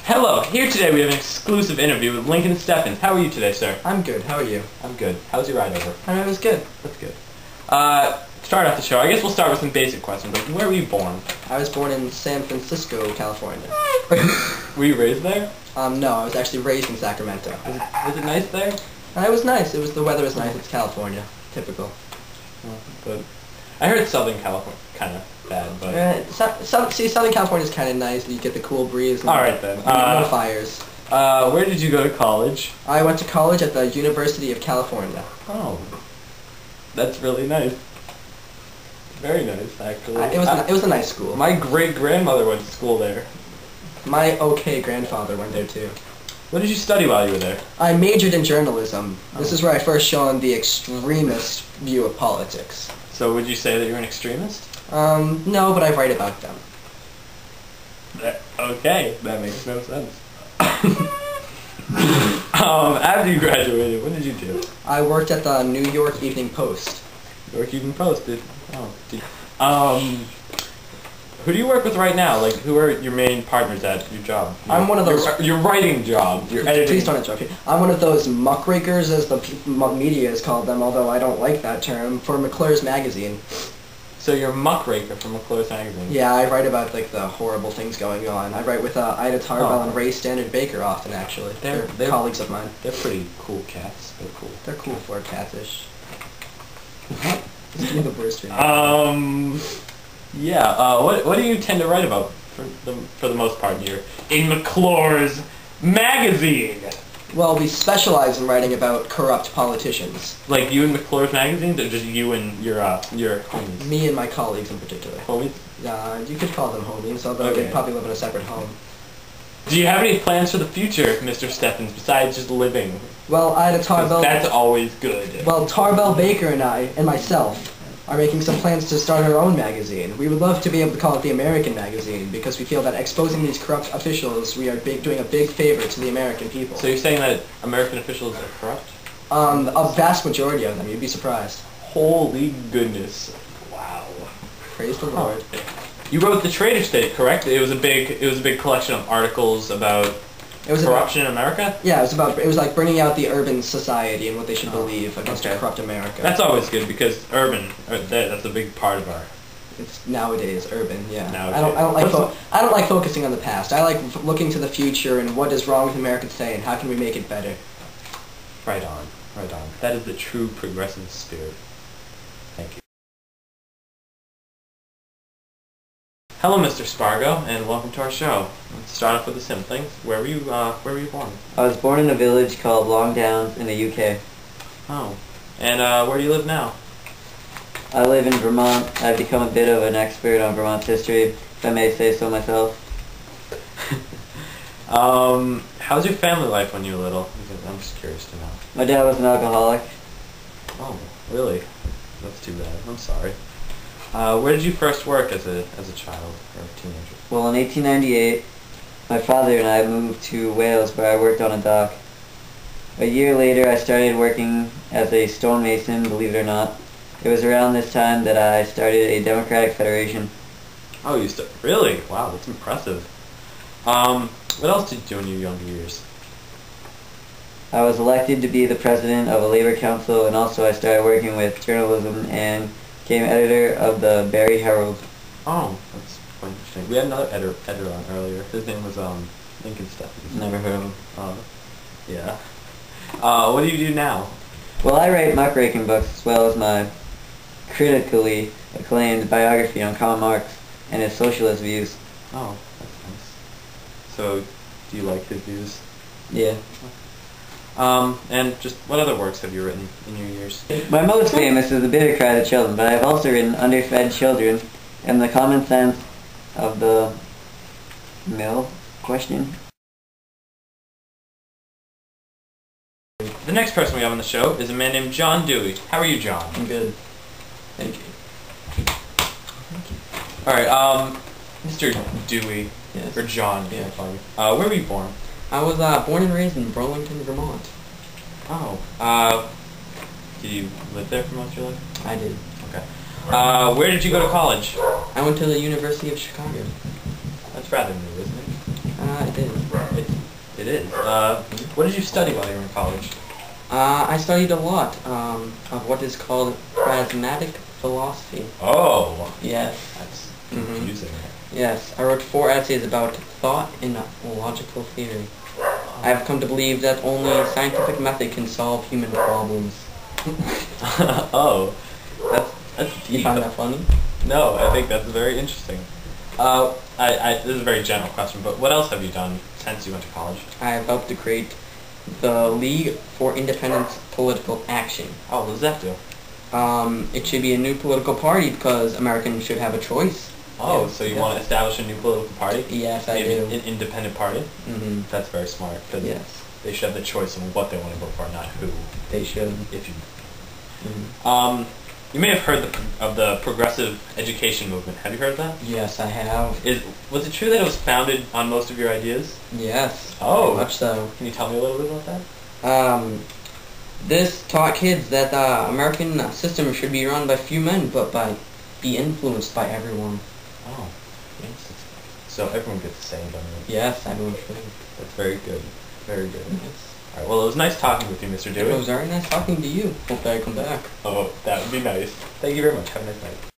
Hello, here today we have an exclusive interview with Lincoln Steffens. How are you today, sir? I'm good. How are you? I'm good. How's your ride over? It was good. That's good. Start off the show. I guess we'll start with some basic questions. Like, where were you born? I was born in San Francisco, California. Were you raised there? No, I was actually raised in Sacramento. Was it nice there? It was nice. The weather was nice. It's California. Typical. But I heard Southern California kind of bad, but... Southern California is kind of nice. You get the cool breeze. And alright then. No fires. Where did you go to college? I went to college at the University of California. Oh. That's really nice. Very nice, actually. It was a nice school. My great-grandmother went to school there. My okay grandfather went there too. What did you study while you were there? I majored in journalism. This is where I first shone the extremist view of politics. So would you say that you're an extremist? No, but I write about them. Okay, that makes no sense. After you graduated, what did you do? I worked at the New York Evening Post. New York Evening Post, who do you work with right now? Like, who are your main partners at your job? I'm one of those... Your writing job. Your editing... Please don't interrupt me. I'm one of those muckrakers, as the media has called them, although I don't like that term, for McClure's magazine. So you're a muckraker from McClure's magazine? Yeah, I write about, like, the horrible things going on. I write with Ida Tarbell and Ray Standard Baker often, actually. They're colleagues of mine. They're pretty cool cats. They're cool. They're cool for a catfish. Just the worst thing. Yeah, what do you tend to write about for the most part here in McClure's magazine? Well, we specialize in writing about corrupt politicians. Like you in McClure's magazine, or just you and your homies? Me and my colleagues in particular. Homies? You could call them homies, although they probably live in a separate home. Do you have any plans for the future, Mr. Steffens, besides just living? Well, Ida Tarbell... That's always good. Well, Tarbell Baker and I, and myself, are making some plans to start our own magazine. We would love to be able to call it the American Magazine, because we feel that exposing these corrupt officials, we are doing a big favor to the American people. So you're saying that American officials are corrupt? A vast majority of them. You'd be surprised. Holy goodness. Wow. Praise the Lord. You wrote The Traitor State, correct? It was a big collection of articles about corruption in America? Yeah, it was like bringing out the urban society and what they should believe against a corrupt America. That's always good, because that's a big part of our... It's nowadays urban, yeah. Nowadays. I don't like focusing on the past. I like looking to the future and what is wrong with American today and how can we make it better. Right on, right on. That is the true progressive spirit. Thank you. Hello, Mr. Spargo, and welcome to our show. Let's start off with the simple things. Where were you born? I was born in a village called Longdowns in the UK. Oh. And where do you live now? I live in Vermont. I've become a bit of an expert on Vermont's history, if I may say so myself. How's your family life when you were little? Because I'm just curious to know. My dad was an alcoholic. Oh, really? That's too bad. I'm sorry. Where did you first work as a child or a teenager? Well, in 1898, my father and I moved to Wales, where I worked on a dock. A year later, I started working as a stonemason, believe it or not. It was around this time that I started a Democratic Federation. Oh, really? Wow, that's impressive. What else did you do in your younger years? I was elected to be the president of a labor council, and also I started working with journalism and became editor of the Barrie Herald. Oh, that's quite interesting. We had another editor on earlier. His name was Lincoln Steffens. Never heard of him. Yeah. What do you do now? Well, I write muckraking books as well as my critically acclaimed biography on Karl Marx and his socialist views. Oh, that's nice. So, do you like his views? Yeah. And just what other works have you written in your years? My most famous is The Bitter Cry of the Children, but I've also written Underfed Children and The Common Sense of the Mill question. The next person we have on the show is a man named John Dewey. How are you, John? I'm good. Thank you. Alright, Mr. Dewey, yes. or John, yeah. Where were you born? I was born and raised in Burlington, Vermont. Oh. Did you live there for most of your life? I did. Okay. Where did you go to college? I went to the University of Chicago. That's rather new, isn't it? Yeah, it is. It is. What did you study while you were in college? I studied a lot of what is called pragmatic philosophy. Oh, Yes. that's Mhm. confusing. Yes, I wrote 4 essays about thought in logical theory. I have come to believe that only scientific method can solve human problems. Oh, that's You deep. find that funny? No, I think that's very interesting. This is a very general question, but what else have you done since you went to college? I have helped to create the League for Independent Political Action. Oh, what does that do? It should be a new political party because Americans should have a choice. Oh, Yeah. so you Yeah. want to establish a new political party? Yes, I Maybe do. an independent party? Hmm. That's very smart, because Yes, they should have the choice of what they want to vote for, not who. they should. If you, Mhm. you may have heard of the progressive education movement. Have you heard of that? Yes, I have. Was it true that it was founded on most of your ideas? Yes. Oh. Very much so. Can you tell me a little bit about that? This taught kids that the American system should be run by few men, but be influenced by everyone. Oh, yes. So everyone gets a say in government. Yes, everyone should. That's very good. Very good. Yes. All right. Well, it was nice talking with you, Mr. It Dewey. was very nice talking to you. Hope I come back. Oh, that would be nice. Thank you very much. Have a nice night.